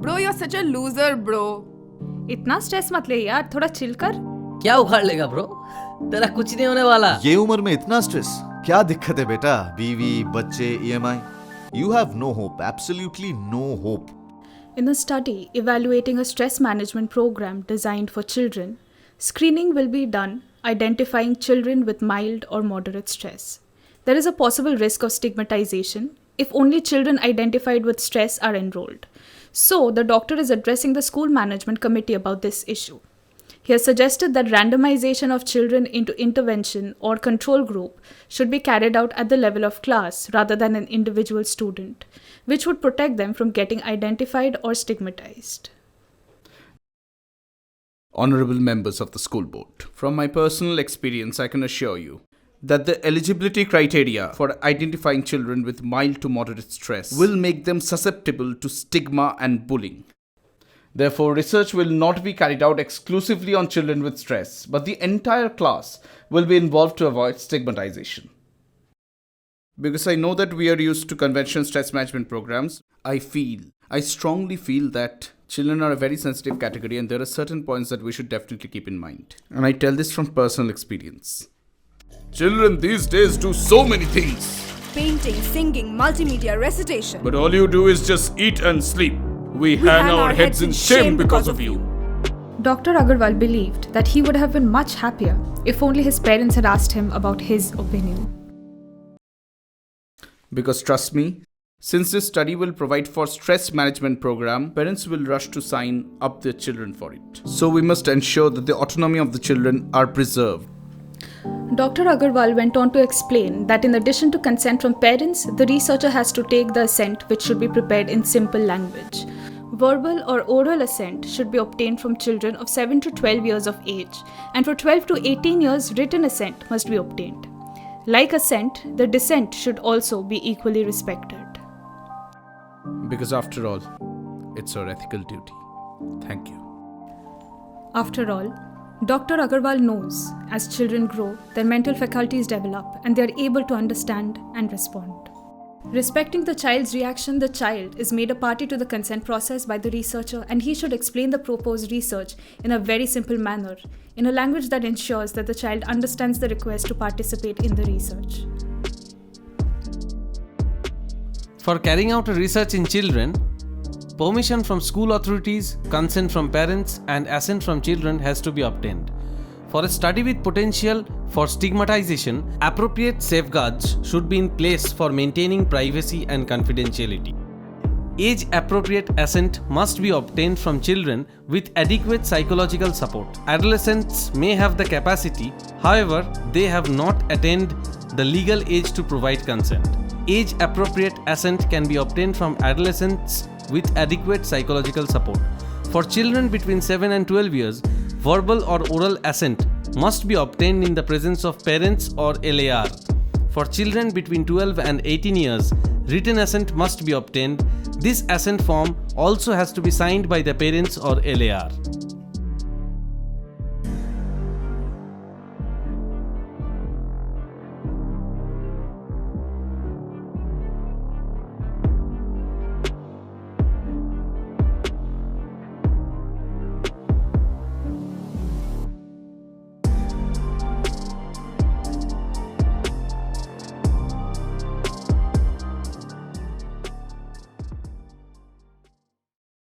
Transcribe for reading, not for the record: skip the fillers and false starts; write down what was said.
Bro, you're such a loser, bro. इतना stress मत ले यार, थोड़ा चिल कर। क्या उखाड़ लेगा ब्रो? तेरा कुछ नहीं होने वाला। ये उम्र में इतना स्ट्रेस, क्या दिक्कत है बेटा? बीवी, बच्चे, EMI. You have no hope, absolutely no hope. In a study evaluating a stress management program designed for children, screening will be done identifying children with mild or moderate stress. There is a possible risk of stigmatization if only children identified with stress are enrolled. So, the doctor is addressing the school management committee about this issue. He has suggested that randomization of children into intervention or control group should be carried out at the level of class rather than an individual student, which would protect them from getting identified or stigmatized. Honorable members of the school board, from my personal experience, I can assure you that the eligibility criteria for identifying children with mild to moderate stress will make them susceptible to stigma and bullying. Therefore, research will not be carried out exclusively on children with stress, but the entire class will be involved to avoid stigmatization. Because I know that we are used to conventional stress management programs, I strongly feel that children are a very sensitive category and there are certain points that we should definitely keep in mind. And I tell this from personal experience. Children these days do so many things. Painting, singing, multimedia, recitation. But all you do is just eat and sleep. We hang our heads in shame because of you. Dr. Agarwal believed that he would have been much happier if only his parents had asked him about his opinion. Because trust me, since this study will provide for stress management program, parents will rush to sign up their children for it. So we must ensure that the autonomy of the children are preserved. Dr. Agarwal went on to explain that in addition to consent from parents, the researcher has to take the assent which should be prepared in simple language. Verbal or oral assent should be obtained from children of 7 to 12 years of age, and for 12 to 18 years, written assent must be obtained. Like assent, the dissent should also be equally respected. Because after all, it's our ethical duty. Thank you. After all, Dr. Agarwal knows as children grow, their mental faculties develop and they are able to understand and respond. Respecting the child's reaction, the child is made a party to the consent process by the researcher and he should explain the proposed research in a very simple manner, in a language that ensures that the child understands the request to participate in the research. For carrying out a research in children, permission from school authorities, consent from parents, and assent from children has to be obtained. For a study with potential for stigmatization, appropriate safeguards should be in place for maintaining privacy and confidentiality. Age-appropriate assent must be obtained from children with adequate psychological support. Adolescents may have the capacity, however, they have not attained the legal age to provide consent. Age-appropriate assent can be obtained from adolescents with adequate psychological support. For children between 7 and 12 years, verbal or oral assent must be obtained in the presence of parents or LAR. For children between 12 and 18 years, written assent must be obtained. This assent form also has to be signed by the parents or LAR.